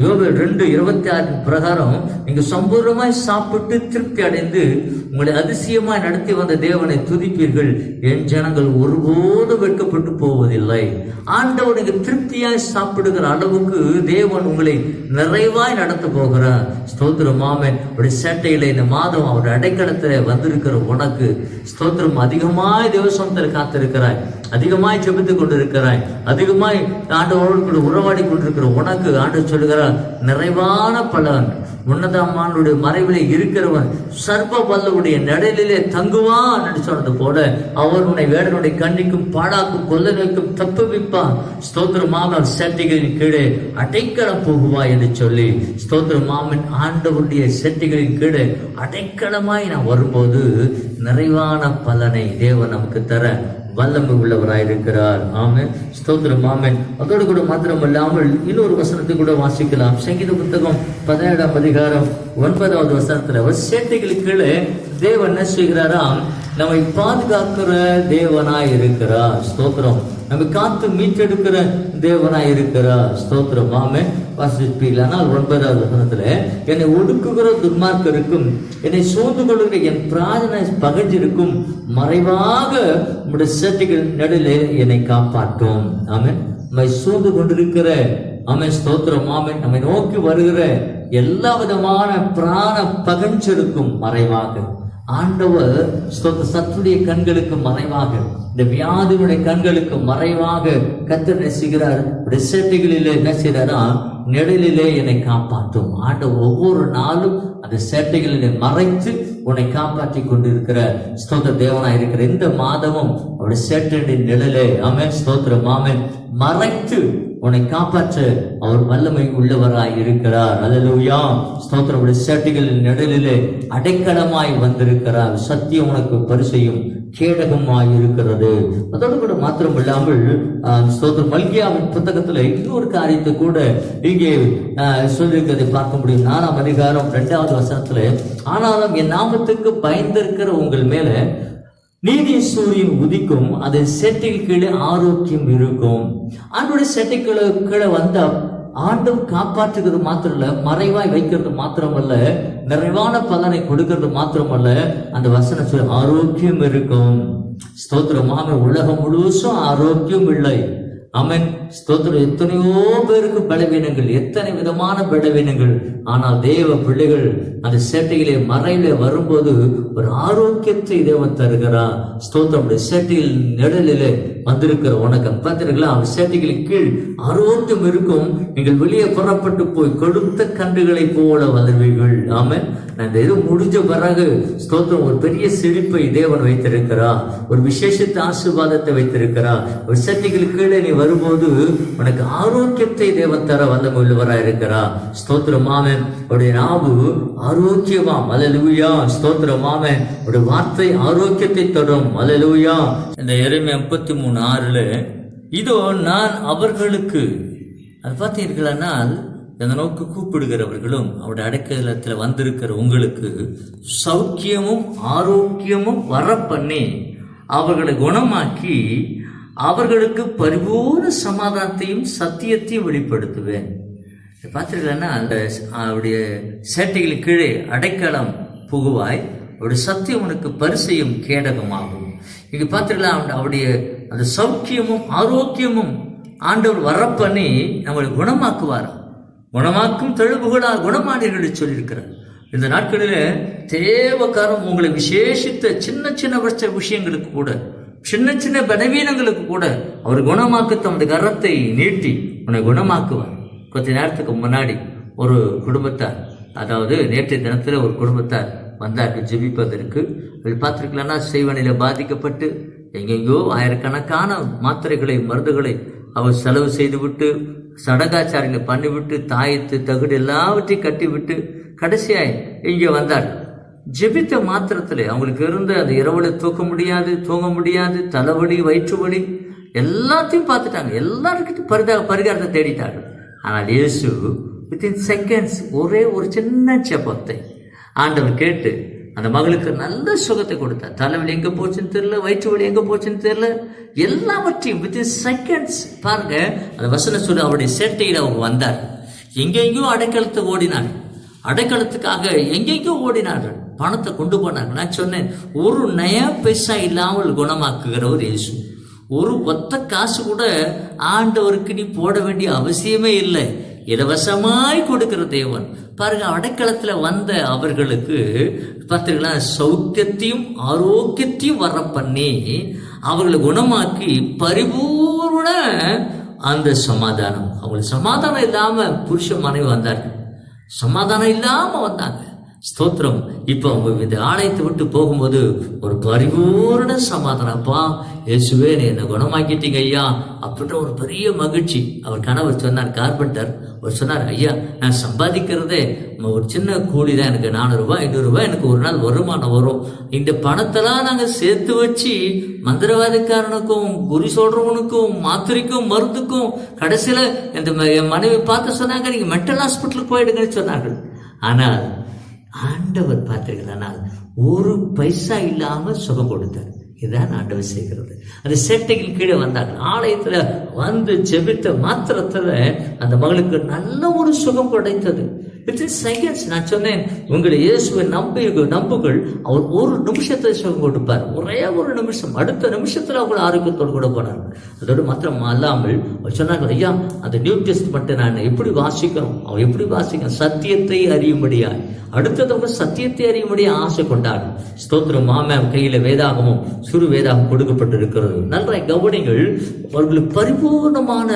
யோபேல் 2:26 பிரகாரம் நீங்க சம்பூர்ணமாய் சாப்பிட்டு திருப்தி அடைந்து உங்களை அதிசயமாய் நடத்தி வந்த தேவனை துதிப்பீர்கள், என் ஜனங்கள் ஒருபோது வெட்கப்பட்டு போவதில்லை. ஆண்டவர் நீங்க திருப்தியாய் சாப்பிடுகிற அளவுக்கு தேவன் உங்களை நிறைவாய் நடத்த போகிறார். ஸ்தோத்திரம் ஆமென். அவருடைய சேட்டையில இந்த மாதம் அவருடைய அடைக்கலத்துல வந்திருக்கிற உனக்கு ஸ்தோத்திரம், அதிகமாய் தேவசனத்தில் காத்திருக்கிறாய். அதிகமாய் ஜெபித்துக் கொண்டிருக்கிறாய், அதிகமாய் ஆண்டவரோடு கூட உறவாடி கொண்டிருக்கிற உனக்கு ஆண்டவர் சொல்லுகிறார், நிறைவான பலன். உன்னதமானுடைய மறைவிலே இருக்கிறவன் சர்வ வல்லவுடைய நிழலிலே தங்குவான் என்று சொன்னது போல அவர் உன்னை வேடனுடைய கண்ணிக்கும் பாடாக்கும் கொல்லனுக்கும் தப்புவிப்பான். ஸ்தோத்திரமாமன் செட்டிகளின் கீழே அடைக்கலம் போகுவாய் என்று சொல்லி, ஸ்தோத்திரமாமன் ஆண்டவருடைய செட்டிகளின் கீழே அடைக்கலமாய் நான் வரும்போது நிறைவான பலனை தேவன் நமக்கு தர வல்லமை உள்ளவராயிருக்கிறார். ஆமென், ஸ்தோத்திரம், ஆமென். அதோடு கூட மாத்திரமல்லாமல் இன்னொரு வசனத்தை கூட வாசிக்கலாம். சங்கீத புத்தகம் 17ஆம் அதிகாரம் 9வது வசனத்துல அவர் சேட்டைகளுக்கு கீழே தேவன் என்ன செய்கிறாராம், நம்மை பாதுகாக்கிற தேவனாய் இருக்கிறார். ஸ்தோத்திரம், நம்ம காத்து மீட்டெடுக்கிற தேவனாய் இருக்கிறார். ஸ்தோத்திரம், ஆமென். வாசிப்பீர்கள். ஆனால் 9வது வசனத்துல என்னை ஒடுக்குகிற துன்மார்க்கருக்கும் என்னை சூழ்ந்து கொள்கிற என் பிராணனை பகஞ்சிருக்கும் மறைவாக உம்முடைய சேட்டைகள் நடுவிலே என்னை காப்பாற்றும். ஆமென். நம்மை சூழ்ந்து கொண்டிருக்கிற, ஆமென், ஸ்தோத்திரம், ஆமென், நம்மை நோக்கி வருகிற எல்லா விதமான பிராண பகஞ்சிருக்கும் மறைவாக ஆண்டவர் சத்துடைய கண்களுக்கு மறைவாக, இந்த வியாதியுடைய கண்களுக்கு மறைவாக கர்த்தர் நெசுகிறார். சேட்டைகளிலே என்ன செய்யறாரா, நிழலிலே என்னை காப்பாற்றும். ஆண்டவர் ஒவ்வொரு நாளும் அந்த சேட்டைகளிலே மறைத்து உன்னை காப்பாற்றி கொண்டிருக்கிற ஸ்தோத்திர தேவனா இருக்கிற இந்த மாதமும் அவருடைய சேட்டையின் நிழலே, ஆமென், ஸ்தோத்திரம், ஆமென், மறைத்து உன்னை காப்பாற்ற அவர் வல்லமை உள்ளவராய் இருக்கிறார். அல்லேலூயா, ஸ்தோத்திரம். சேட்டைகளின் நிழலிலே அடைக்கலமாய் வந்திருக்கிறார். சத்தியம் உனக்கு பரிசையும் கேடகமாய் இருக்கிறது. அதோடு கூட மாத்திரம் இல்லாமல் ஸ்தோத்திரம், மல்கியாவின் புத்தகத்துல இன்னொரு காரியத்தை கூட இங்கே சொல்லியிருக்கிறதை பார்க்க முடியும். 4ஆம் அதிகாரம் 2வது வசனத்துல, ஆனாலும் என் நாமத்துக்கு பயந்திருக்கிற உங்கள் மேல நீதி சூரியன் உதிக்கும், அது சேட்டைக்கு கீழே ஆரோக்கியம் இருக்கும். ஆண்டோடைய சேட்டைக்கு கீழே வந்த ஆண்டவர் காப்பாற்றுகிறது மாத்திரம் இல்ல, மறைவாய் வைக்கிறது மாத்திரமல்ல, நிறைவான பலனை கொடுக்கிறது மாத்திரமல்ல, அந்த வசனம் சொல்ல ஆரோக்கியம் இருக்கும். ஸ்தோத்திரமாக உலகம் முழுசும் ஆரோக்கியம் இல்லை. ஆமென், ஸ்தோத்திரம். எத்தனையோ பேருக்கு பலவீனங்கள், எத்தனை விதமான பலவீனங்கள். ஆனால் தேவ பிள்ளைகள் அந்த சேட்டையிலே மறையிலே வரும்போது ஒரு ஆரோக்கியத்தை தேவன் தருகிறார். ஸ்தோத்திரம். சேட்டையில் நிழலிலே வந்திருக்கிற உனக்கு பார்த்தீர்களா, அந்த சேட்டைகளின் கீழ் ஆரோக்கியம் இருக்கும். நீங்கள் வெளியே புறப்பட்டு போய் கொடுத்த கன்றுகளை போல வளர்வீர்கள். ஆமென். இந்த இது முடிஞ்ச பிறகு ஸ்தோத்திரம், ஒரு பெரிய செழிப்பை தேவன் வைத்திருக்கிறார், ஒரு விசேஷத்த ஆசீர்வாதத்தை வைத்திருக்கிறார். ஒரு சேட்டைகளுக்கு கீழே நீ வரும்போது உனக்கு ஆரோக்கியத்தை தேவன் தர வல்லமை உள்ளவராய் இருக்கிறார். ஸ்தோத்திரம், ஆமென். உடைய நாவு ஆரோக்கியமாம். அல்லேலூயா, ஸ்தோத்திரம், ஆமென். உடைய வார்த்தை ஆரோக்கியத்தை தரும். அல்லேலூயா. இந்த எரேமியா 33:6 இதோ நான் அவர்களுக்கு, அது பார்த்தீர்களானால் இந்த நோக்கு கூப்பிடுகிறவர்களும் அவருடைய அடைக்கலத்தில் வந்திருக்கிற உங்களுக்கு சௌக்கியமும் ஆரோக்கியமும் வர பண்ணி அவர்களை குணமாக்கி அவர்களுக்கு பரிபூர்ண சமாதானத்தையும் சத்தியத்தையும் வெளிப்படுத்துவேன். பார்த்தீர்களா, அந்த அவருடைய சேட்டைகளின் கீழே அடைக்கலம் புகுவாய், அவருடைய சத்தியம் உனக்கு பரிசையும் கேடகமாகும். இங்க பார்த்தீர்களா, அவருடைய அந்த சௌக்கியமும் ஆரோக்கியமும் ஆண்டவர் வர பண்ணி நம்மளை குணமாக்குவார். குணமாக்கும் தழுவுகளால் குணமானீர்கள் சொல்லியிருக்கிறார். இந்த நாட்களில் தேவக்காரம் உங்களை விசேஷித்த சின்ன சின்ன விஷயங்களுக்கு கூட, சின்ன சின்ன பலவீனங்களுக்கு கூட அவர் குணமாக்க தமது கரத்தை நீட்டி உன்னை குணமாக்குவார். கொஞ்ச நேரத்துக்கு முன்னாடி ஒரு குடும்பத்தார், அதாவது நேற்றைய தினத்தில் ஒரு குடும்பத்தார் வந்தார்கள் ஜெபிப்பதற்கு. பார்த்துருக்கலன்னா செய்வனையில பாதிக்கப்பட்டு எங்கெங்கோ ஆயிரக்கணக்கான மாத்திரைகளை மருந்துகளை அவர் செலவு செய்துவிட்டு சடங்காச்சாரங்களை பண்ணிவிட்டு தாயத்து தகுடு எல்லாவற்றையும் கட்டிவிட்டு கடைசியாய் இங்கே வந்தார். ஜெபித்த மாத்திரத்தில் அவங்களுக்கு இருந்த அந்த இரவுல தூங்க முடியாது, தலைவலி, வயிற்று வலி எல்லாத்தையும் பார்த்துட்டாங்க. எல்லாருக்கிட்டும் பரிகாரத்தை தேடிட்டார்கள். ஆனால் இயேசு வித்தின் செகண்ட்ஸ் ஒரே ஒரு சின்ன ஜெபத்தை ஆண்டவர் கேட்டு அந்த மகளுக்கு நல்ல சுகத்தை கொடுத்தார். தலைவலி எங்க போச்சுன்னு தெரியல, வயிற்று வலி எங்க போச்சுன்னு தெரியல, எல்லாவற்றையும் வித்தின் செகண்ட்ஸ். பாருங்க, அந்த வசனம் சொல்லி அவருடைய சேட்டையில் அவங்க வந்தார். எங்கெங்கோ அடைக்கலத்தை ஓடினார், அடைக்கலத்துக்காக எங்கெங்கோ ஓடினார்கள், பணத்தை கொண்டு போனார்கள். நான் சொன்னேன், ஒரு நயா பைசா இல்லாமல் குணமாக்குகிறவர் இயேசு. ஒரு ஒத்த காசு கூட ஆண்டவருக்கு நீ போட வேண்டிய அவசியமே இல்லை, இலவசமாய் கொடுக்கிற தேவன். பாருங்க, அடைக்கலத்துல வந்த அவர்களுக்கு பார்த்தீங்களா, சௌக்கியத்தையும் ஆரோக்கியத்தையும் வர பண்ணி அவர்களை குணமாக்கி பரிபூர்ண அந்த சமாதானம். அவங்களுக்கு சமாதானம் இல்லாம புருஷ மனைவி வந்தார்கள், சமாதானம் இல்லாம வந்தாங்க. ஸ்தோத்திரம். இப்போ அவங்க இந்த ஆலயத்தை விட்டு போகும்போது ஒரு பரிபூர்ண சமாதானம். அப்பா இயேசுவே நீ என்னை குணமாக்கிட்டீங்க ஐயா அப்படின்ற ஒரு பெரிய மகிழ்ச்சி. அவர் கணவர் சொன்னார், கார்பெண்டர், அவர் சொன்னார், ஐயா நான் சம்பாதிக்கிறதே ஒரு சின்ன கூலி தான், எனக்கு 400 ரூபாய் 500 ரூபாய் எனக்கு ஒரு நாள் வருமானம் வரும். இந்த பணத்தெல்லாம் நாங்கள் சேர்த்து வச்சு மந்திரவாதிக்காரனுக்கும் குறி சொல்றவனுக்கும் மாத்திரைக்கும் மருந்துக்கும் கடைசியில் என் மனைவி பார்த்து சொன்னாங்க, நீங்க மென்டல் ஹாஸ்பிட்டலுக்கு போயிடுங்கன்னு சொன்னார்கள். ஆனால் ஆண்டவர் பார்த்தீர்களானால் ஒரு பைசா இல்லாம சுகம் கொடுத்தார். இதுதான் ஆண்டவர் செய்கிறது. அந்த சேட்டைகள் கீழே வந்தார்கள். ஆலயத்துல வந்து ஜெபித்த மாத்திரத்துல அந்த மகளுக்கு நல்ல ஒரு சுகம் கிடைத்தது. செகண்ட்ஸ். நான் சொன்னேன், உங்களை இயேசுவை நம்புகள், அவர் ஒரு நிமிஷத்தை சுகம் கொடுப்பார். ஒரே ஒரு நிமிஷம், அடுத்த நிமிஷத்துல அவங்களை ஆரோக்கியத்தோடு கூட போனார்கள். அதோடு மாத்திரம் அல்லாமல் அவர் சொன்னார்கள், ஐயா அந்த நியூ டெஸ்ட்மென்ட் நான் எப்படி வாசிக்கணும், அவர் எப்படி வாசிக்கணும், சத்தியத்தை அறியும்படியா, அடுத்ததவங்க சத்தியத்தை அறியும்படியா ஆசை கொண்டார்கள். ஸ்தோத்திரம். மாமன் கையில வேதாகமும் சுரு வேதாகம் கொடுக்கப்பட்டிருக்கிறது. நல்ல கவனிங்கள். அவர்களுக்கு பரிபூர்ணமான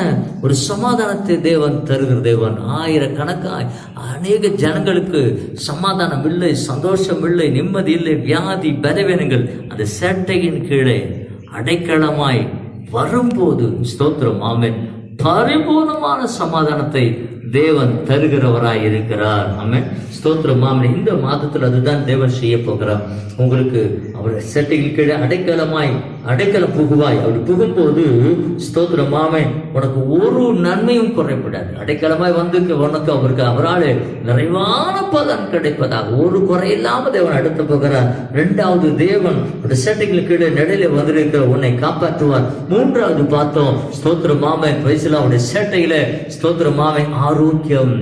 ஒரு சமாதானத்தை தேவன் தருகிற தேவன். ஆயிரக்கணக்காய் அநேக ஜனங்களுக்கு சமாதானம் இல்லை, சந்தோஷம் இல்லை, நிம்மதி இல்லை, வியாதி பலவீனங்கள் அந்த சேட்டையின் கீழே அடைக்கலமாய் வரும்போது ஸ்தோத்திரம் ஆமென், பரிபூர்ணமான சமாதானத்தை தேவன் தருகிறவராய் இருக்கிறார். ஆமென். ஸ்தோத்திரம் ஆமென். இந்த மாதத்தில் அதுதான் தேவன் செய்ய போகிறார். உங்களுக்கு அவர் சேட்டையின் கீழே அடைக்கலம் புகுவாய். அப்படி புகும்போது ஸ்தோத்திரம் ஆமென், உனக்கு ஒரு நன்மையும் குறைப்படாது. அடைக்கலமாய் வந்து உனக்கு அவருக்கு அவரால் நிறைவான பலன் கிடைப்பதாக ஒரு குறையில்லாம தேவன் அடுத்து போகிறார். 2வது, தேவன் சேட்டைகள் கீழே நடையில வந்திருக்கிற உன்னை காப்பாற்றுவார். 3வது பார்த்தோம், ஸ்தோத்திரம் ஆமென், வயசுல அவருடைய சேட்டையில ஸ்தோத்திரம் ஆமென் ஆரோக்கியம்.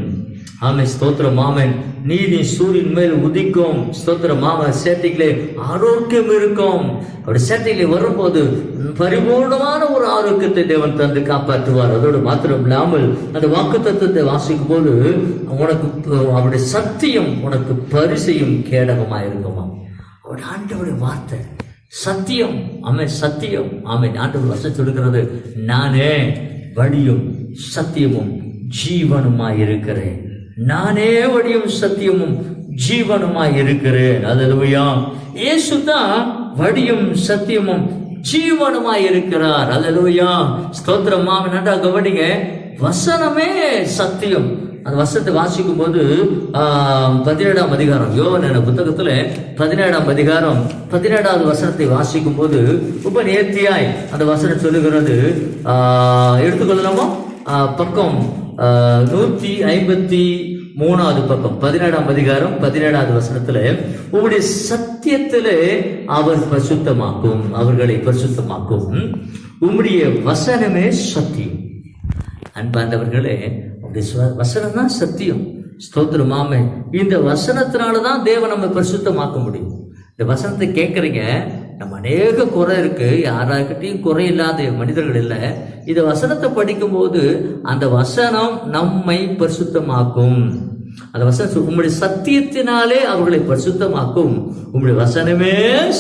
ஆமென். ஸ்தோத்திரம் ஆமென். நீதி சூரியன் மேல் உதிக்கும். ஸ்தோத்திரம் ஆமென். சேட்டைகளே ஆரோக்கியம் இருக்கும். அப்படி சேட்டைகளை வரும்போது பரிபூர்ணமான ஒரு ஆரோக்கியத்தை தேவன் தந்து காப்பாற்றுவார். அதோடு மாத்திரம் இல்லாமல் அந்த வாக்குத்தத்தத்தை வாசிக்கும் போது உனக்கு அவருடைய சத்தியம் உனக்கு பரிசையும் கேடகமாக இருக்குமா. அவருடைய ஆண்டவருடைய வார்த்தை சத்தியம். ஆமென். சத்தியம். ஆமென். ஆண்டவர் வசனம் சொல்லுகிறது, நானே வழியும் சத்தியமும் ஜீவனுமாய் இருக்கிறேன். நானே வழியும் சத்தியமும் ஜீவனுமாய் இருக்கிறேன். அல்லேலூயா. இயேசு தான் வழியும் சத்தியமும் ஜீவனுமாய் இருக்கிறார். அல்லேலூயா. ஸ்தோத்திரம். நன்றா கவனிங்க. வசனமே சத்தியம். அந்த வசனத்தை வாசிக்கும் போது 17ஆம் அதிகாரம் யோவான் புத்தகத்துல 17ஆம் அதிகாரம் 17வது வசனத்தை வாசிக்கும் போது ரொம்ப நேர்த்தியாய் அந்த வசனம் சொல்லுகிறது. எடுத்துக்கொள்ளலாமா? பக்கம் 153வது பக்கம் 17ஆம் அதிகாரம் 17வது வசனத்துல, உங்களுடைய சத்தியத்திலே அவர் பரிசுத்தமாக்கும், அவர்களை பரிசுத்தமாக்கும், உம்முடைய வசனமே சத்தியம். அன்பார்ந்தவர்களே, வசனம் தான் சத்தியம். ஸ்தோத்திரம் ஆமென். இந்த வசனத்தினாலதான் தேவன் நம்ம பரிசுத்தமாக்க முடியும். இந்த வசனத்தை கேட்கறீங்க, நம்ம அநேக குறை இருக்கு, யாராக்கிட்டையும் குறை இல்லாத மனிதர்கள் இல்லை. இந்த வசனத்தை படிக்கும் போது அந்த வசனம் நம்மை பரிசுத்தமாக்கும். அந்த வசனம் உங்களுடைய சத்தியத்தினாலே அவர்களை பரிசுத்தமாக்கும், உங்களுடைய வசனமே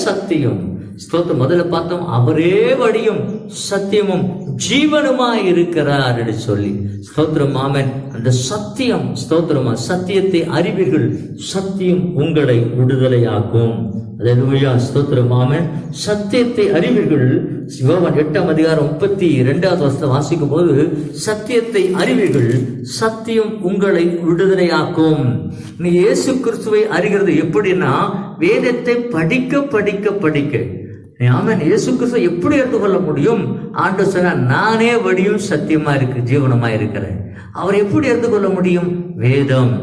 சத்தியம். ஸ்தோத்திரம். முதல்ல பார்த்தோம், அவரே வழியும் சத்தியமும் ஜீவனுமாய் இருக்கிறார் என்று சொல்லி. ஸ்தோத்திரம் ஆமென். அந்த சத்தியம், ஸ்தோத்திரமா, சத்தியத்தை அறிவீர்கள், சத்தியம் உங்களை விடுதலையாக்கும். அல்லேலூயா. ஸ்தோத்திரம் ஆமென். சத்தியத்தை அறிவீர்கள். யோவான் 8ஆம் அதிகாரம் 32வது வசனத்தை வாசிக்கும் போது, சத்தியத்தை அறிவீர்கள், சத்தியம் உங்களை விடுதலையாக்கும். நீ இயேசு கிறிஸ்துவை அறிகிறது எப்படின்னா, வேதத்தை படிக்க படிக்க படிக்க. ஆமென். இயேசு கிறிஸ்துவை எப்படி எடுத்துக்கொள்ள முடியும்? ஆண்டவர் சொன்னார், நானே வழியும் சத்தியமா இருக்கு ஜீவனமா இருக்கிறேன். அவர் எப்படி எடுத்துக்கொள்ள முடியும்? வேதம்,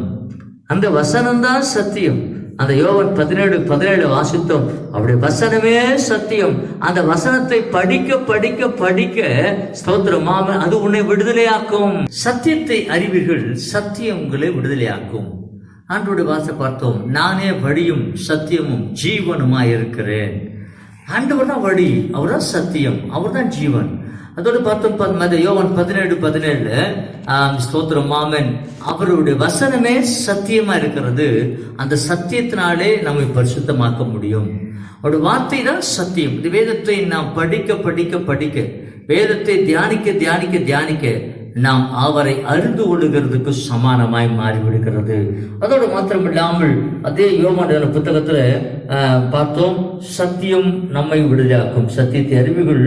அந்த வசனம்தான் சத்தியம். அந்த யோவான் 17 வாசித்தோம், அவருடைய வசனமே சத்தியம். அந்த வசனத்தை படிக்க படிக்க படிக்க ஸ்தோத்திரம் ஆமென், அது உன்னை விடுதலையாக்கும். சத்தியத்தை அறிவீர்கள், சத்தியம் உங்களை விடுதலையாக்கும். ஆண்டவருடைய வாசை பார்த்தோம், நானே வழியும் சத்தியமும் ஜீவனுமாய் இருக்கிறேன். ஆண்டவர் தான் வழி, அவர் தான் சத்தியம், அவர் தான் ஜீவன். அதோடு பார்த்தோம் யோவான் 17:17 ஸ்தோத்திரம் மாமன் அவருடைய வசனமே சத்தியமா இருக்கிறது. அந்த சத்தியத்தினாலே நம்மை பரிசுத்தமாக்க முடியும். அவருடைய வார்த்தை தான் சத்தியம். இந்த வேதத்தை நாம் படிக்க படிக்க படிக்க, வேதத்தை தியானிக்க தியானிக்க தியானிக்க நாம் அவரை அறிந்து கொள்ளுகிறதுக்கு சமானமாய் மாறிவிடுகிறது. அதோடு மாத்திரமில்லாமல் அதே யோவான் புத்தகத்துல பார்த்தோம், சத்தியம் நம்மை விடுதலையாக்கும். சத்தியத்தை அறிவுகள்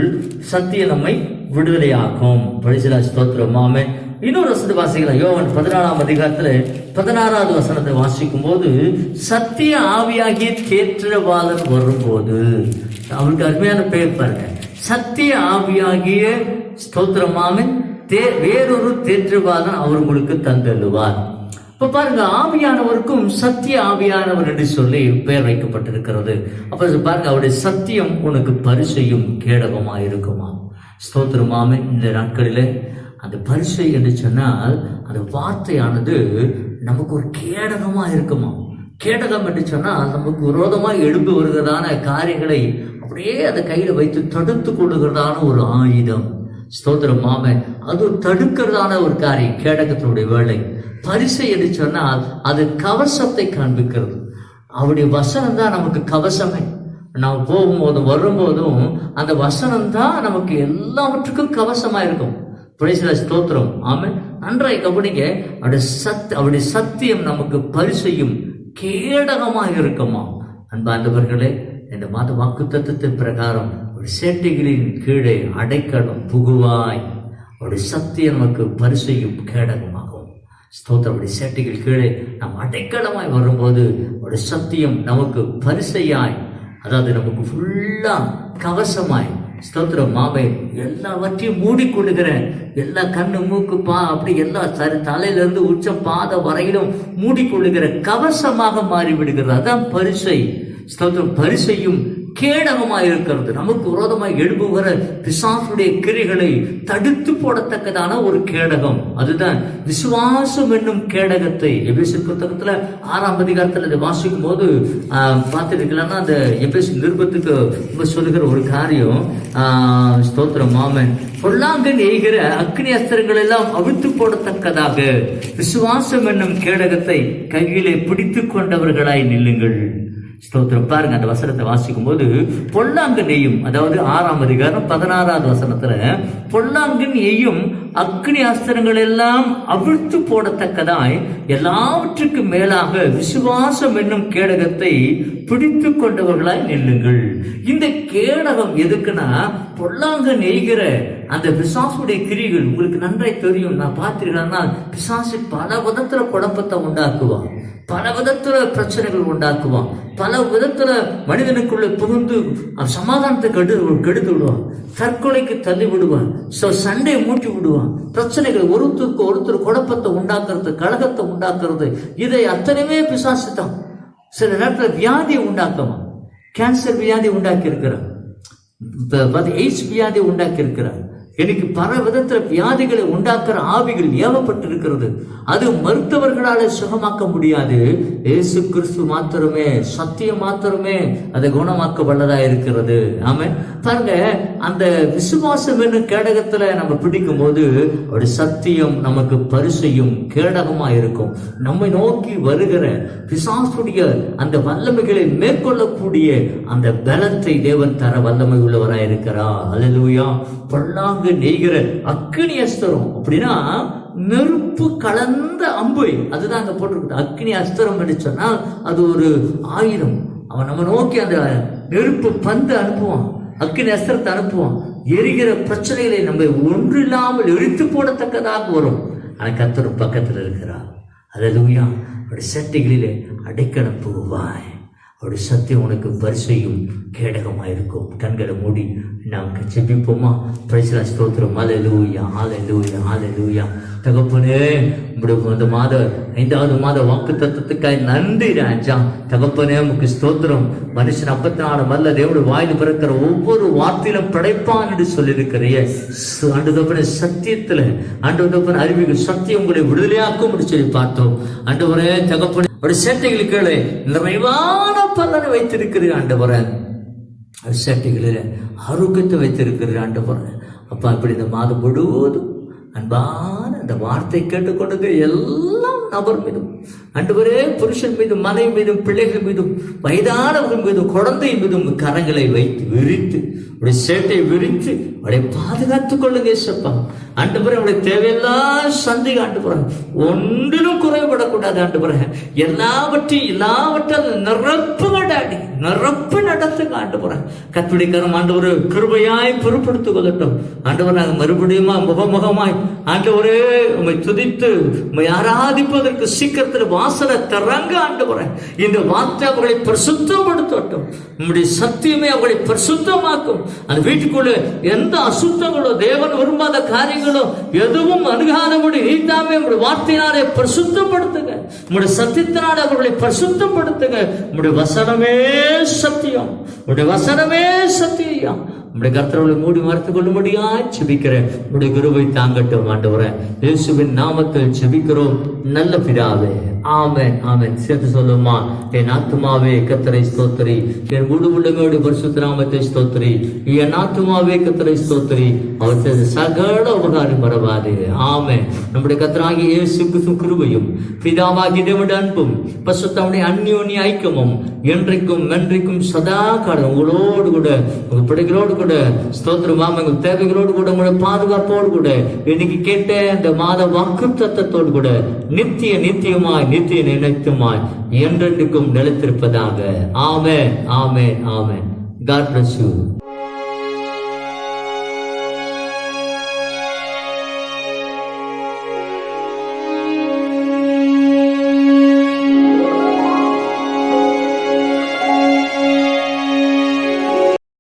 சத்தியம் நம்மை விடுதலையாக்கும். பரிசுல ஸ்தோத்திரம் ஆமென். இன்னொரு வசனத்தை வாசிக்கலாம். யோவான் 14ஆம் அதிகாரத்துல 16வது வசனத்தை வாசிக்கும் போது, சத்திய ஆவியாகிய தேற்றவாளன் வரும்போது, அவருக்கு அருமையான பெயர் பாருங்க, சத்திய ஆவியாகிய ஸ்தோத்திரம் ஆமென் வேறொரு தேற்றவாளன் அவர் உங்களுக்கு தந்தள்ளுவார். இப்ப பாருங்க, ஆவியானவருக்கும் சத்திய ஆவியானவர் என்று சொல்லி பெயர் வைக்கப்பட்டிருக்கிறது. அப்ப பாருங்க, அவருடைய சத்தியம் உனக்கு பரிசையும் கேடகமா இருக்குமா? ஸ்தோத்திரமாமே. இந்த நாட்களிலே அந்த பரிசை என்று சொன்னால் அந்த வார்த்தையானது நமக்கு ஒரு கேடகமா இருக்குமா? கேடகம் என்று சொன்னால் நமக்கு விரோதமாக எழும்பி வருகிறதான காரியங்களை அப்படியே அதை கையில வைத்து தடுத்து கொள்ளுகிறதான ஒரு ஆயுதம். ஸ்தோத்திரம் ஆமென். அது தடுக்கிறதான ஒரு காரியம் கேடகத்தினுடைய வேலை. பரிசை என்று சொன்னால் அது கவசத்தை காண்பிக்கிறது. அவருடைய வசனம் தான் நமக்கு கவசமே. நாம் போகும்போதும் வரும்போதும் அந்த வசனம் தான் நமக்கு எல்லாவற்றுக்கும் கவசமா இருக்கும். பிரைஸ்ல ஸ்தோத்திரம் ஆமென். நன்றாய் கவனிங்க, அவருடைய சத்தியம் நமக்கு பரிசையும் கேடகமாக இருக்குமா? அன்பார்ந்தவர்களே, இந்த மாத வாக்குத்தத்தத்தின் பிரகாரம் சேட்டைகளின் கீழே அடைக்கலம் புகுவாய். அவருடைய சத்தியம் நமக்கு பரிசையும் கேடகமாகும். ஸ்தோத்திரம். அவருடைய சேட்டைகள் கீழே நாம் அடைக்கலமாய் வரும்போது அவருடைய சத்தியம் நமக்கு பரிசையாய், அதாவது நமக்கு ஃபுல்லா கவசமாய், ஸ்தோத்திரம் மாவை எல்லாவற்றையும் மூடிக்கொள்ளுகிற, எல்லா கண்ணு மூக்கு அப்படி எல்லா தலையில இருந்து உச்சம் பாத வரையிலும் மூடிக்கொள்ளுகிற கவசமாக மாறிவிடுகிறது. அதான் பரிசை. ஸ்தோத்திரம். பரிசையும் கேடகமாய் இருக்கிறது. நமக்கு விரோதமாய் எழுப்புகிற பிசாசுடைய கிரிகளை தடுத்து போடத்தக்கதான ஒரு கேடகம். அதுதான் விசுவாசம் என்னும் கேடகத்தை எபேசியர் புத்தகத்துல 6ஆம் அதிகாரத்துல இதை வாசிக்கும் போது பார்த்துருக்கலாம்னா, அந்த எபேசியர் நிருபத்துக்கு சொல்லுகிற ஒரு காரியம், ஸ்தோத்திரம் ஆமென், பொல்லாங்கன் எய்கிற அக்னி அஸ்திரங்கள் எல்லாம் அவிழ்த்து போடத்தக்கதாக விசுவாசம் என்னும் கேடகத்தை கையிலே பிடித்து கொண்டவர்களாய் நில்லுங்கள். ஸ்தோத்திரம். பாருங்க, அந்த வசனத்தை வாசிக்கும் போது பொல்லாங்கன் எய்யும், அதாவது 6ஆம் அதிகாரம் 16வது வசனத்துல, பொல்லாங்கன் எய்யும் அக்னி அஸ்திரங்கள் எல்லாம் அவிழ்த்து போடத்தக்கதாய் எல்லாவற்றுக்கும் மேலாக விசுவாசம் என்னும் கேடகத்தை பிடித்து கொண்டவர்களாய் நில்லுங்கள். இந்த கேடகம் எதுக்குன்னா, பொல்லாங்கன் எய்கிற அந்த பிசாசுடைய கிரிகள் உங்களுக்கு நன்றாய் தெரியும். நான் பார்த்திருக்கேன்னா, பிசாசு பல விதத்துல குழப்பத்தை உண்டாக்குவான், பல விதத்துல பிரச்சனைகள் உண்டாக்குவான், பல விதத்துல மனிதனுக்குள்ள புகுந்து சமாதானத்தை கெடுத்து விடுவான், தற்கொலைக்கு தள்ளி விடுவான், சண்டையை மூட்டி விடுவான், பிரச்சனைகள் ஒருத்தருக்கு ஒருத்தர் குழப்பத்தை உண்டாக்குறது, கழகத்தை உண்டாக்குறது, இதை அத்தனையுமே பிசாசு தான். சில நேரத்தில் வியாதியை உண்டாக்குவான். கேன்சர் வியாதி உண்டாக்கி இருக்கிறான், எய்ட்ஸ் வியாதி உண்டாக்கி இருக்கிறான். எனக்கு பல விதத்துல வியாதிகளை உண்டாக்குற ஆவிகள் ஏவப்பட்டிருக்கிறது. அது மருத்துவர்களால சுகமாக்க முடியாது. இயேசு கிறிஸ்து மாத்திரமே, சத்தியம் மாத்திரமே அதை குணமாக்க வல்லதா இருக்கிறது. ஆமென். பாருங்க, அந்த விசுவாசம் என்னும் கேடகத்துல நம்ம பிடிக்கும் போது அவருடைய சத்தியம் நமக்கு பரிசையும் கேடகமா இருக்கும். நம்மை நோக்கி வருகிற பிசாசுடைய அந்த வல்லமைகளை மேற்கொள்ளக்கூடிய அந்த பலத்தை தேவன் தர வல்லமை உள்ளவராய் இருக்கிறார். அல்லேலூயா. பொல்லாங்க நெய்கிற அக்னி அஸ்திரம் அப்படின்னா நெருப்பு கலந்த அம்பு. அதுதான் அங்க போட்டிருக்கு. அக்னி அஸ்திரம் என்று சொன்னால் அது ஒரு ஆயுதம். அவன் நம்ம நோக்கி அந்த நெருப்பு பந்து அனுப்புவான், அக்னி அஸ்திரத்தை அனுப்புவான். எரிகிற பிரச்சனைகளை நம்ம ஒன்று இல்லாமல் எரித்து போடத்தக்கதாக வரும். ஆனா கர்த்தர் பக்கத்தில் இருக்கிறார். அல்லேலூயா. அவருடைய சட்டைகளிலே அடைக்கலம் புகுவாய். அவருடைய சத்தியம் உனக்கு பரிசையும் கேடகமாயிருக்கும். கண்களை மூடி நாம் ஜெபிப்போமா? பிரைஸ் தி ஸ்தோத்திரம். ஹல்லேலூயா, ஹல்லேலூயா, ஹல்லேலூயா. தகப்பனே, இந்த மாத 5வது மாத வாக்குத்தத்தத்துக்காய் நன்றி ராஜா. தகப்பனே, உமக்கு ஸ்தோத்திரம். மனுஷன் 54 மல்ல தேவனுடைய வாயில் பிறக்கிற ஒவ்வொரு வார்த்தையிலும் படைப்பான் என்று சொல்லியிருக்கிறைய ஆண்டவரே, சத்தியத்துல ஆண்டவரே அறிவிகள் சத்தியம் உங்களை விடுதலையாக்கும் என்று சொல்லி பார்த்தோம். ஆண்டவரே தகப்பனே, ஒரு சேட்டைகளுக்கு நிறைவான பலனை வைத்திருக்கிறீர் ஆண்டவரே. சேட்டைகளில் ஆரோக்கியத்தை வைத்திருக்கிறீர் ஆண்டவரே. அப்பா இப்படி இந்த மாதம் முழுவதும் அன்பான அந்த வார்த்தை கேட்டுக்கொண்டு எல்லா நபர் மீதும் ஆண்டவரே, புருஷன் மீதும், மனைவி மீதும், பிள்ளைகள் மீதும், வயதானவர்கள் மீதும், குழந்தை மீதும் கரங்களை வைத்து விரித்து உடைய சேட்டை விரித்து அவளை பாதுகாத்துக் கொள்ளுங்க ஏசப்பா. ஆண்டவரே, அவளுடைய தேவையெல்லாம் சந்தி ஆண்டவரே, ஒன்றிலும் குறைபடக்கூடாது ஆண்டவரே. எல்லாவற்றையும் நிரப்புகடாடி நிரப்பு நடத்துங்க ஆண்டவரே. கத்துடைக்காரம் ஆண்டவரே கிருபையாய் பொறுப்படுத்திக் கொள்ளட்டும் ஆண்டவர். நாங்கள் மறுபடியும் முகமுகமாய் ஆண்டவரே உம்மை துதித்து உம்மை ஆராதிப்பதற்கு சீக்கிரத்தில் வாசலை திறங்க ஆண்டவரே. இந்த வார்த்தை அவர்களை பரிசுத்தப்படுத்தட்டும். நம்முடைய சத்தியமே அவர்களை பரிசுத்தமாக்கும். அந்த வீட்டுக்குள்ள எந்த அசுத்தங்களோ, தேவன் விரும்பாத காரியங்களோ எதுவும் அணுகாதபடி நீதாமே உங்களுடைய வார்த்தையினாலே பரிசுத்தப்படுத்துங்க. உங்களுடைய சத்தியத்தினாலே அவர்களை பரிசுத்தப்படுத்துங்க. உங்களுடைய வசனமே சத்தியம், உங்களுடைய வசனமே சத்தியம். உங்களுடைய கர்த்தர்களை மூடி மறைத்துக் கொள்ளும்படியாய் செபிக்கிறேன். உங்களுடைய கிருபை தாங்கட்டும் ஆண்டவரே. இயேசுவின் நாமத்தில் செபிக்கிறோம் நல்ல பிதாவே, ஆமென் ஆமென். சேர்த்து சொல்லுமா, என் ஆத்துமாவே கர்த்தரை ஸ்தோத்திரி, என் முழு உள்ளங்களோடு பரிசுத்த நாமத்தை ஸ்தோத்திரி. என் ஆத்துமாவே கர்த்தரை ஸ்தோத்திரி, அவர் செய்த சகல உபகாரம் மறவாதே. ஆமென். நம்முடைய கர்த்தராகிய இயேசு கிறிஸ்து கிருபையும் பிதாவாகிய தேவனுடைய அன்பும் பரிசுத்தமுடைய அந்யோன்ய ஐக்கியமும் என்றைக்கும் என்றைக்கும் சதா காலம் உங்களோடு கூட, உங்க பிள்ளைகளோடு கூட, ஸ்தோத்திரமாம், எங்கள் தேவைகளோடு கூட, உங்களுடைய பாதுகாப்போடு கூட, இன்னைக்கு கேட்ட இந்த மாத வாக்குத்தத்தத்தோடு கூட நித்தியமாய் நித்திய நினைத்துமாய் என்றென்றைக்கும் நிலைத்திருப்பதாக. ஆமென் ஆமென் ஆமென். God bless you.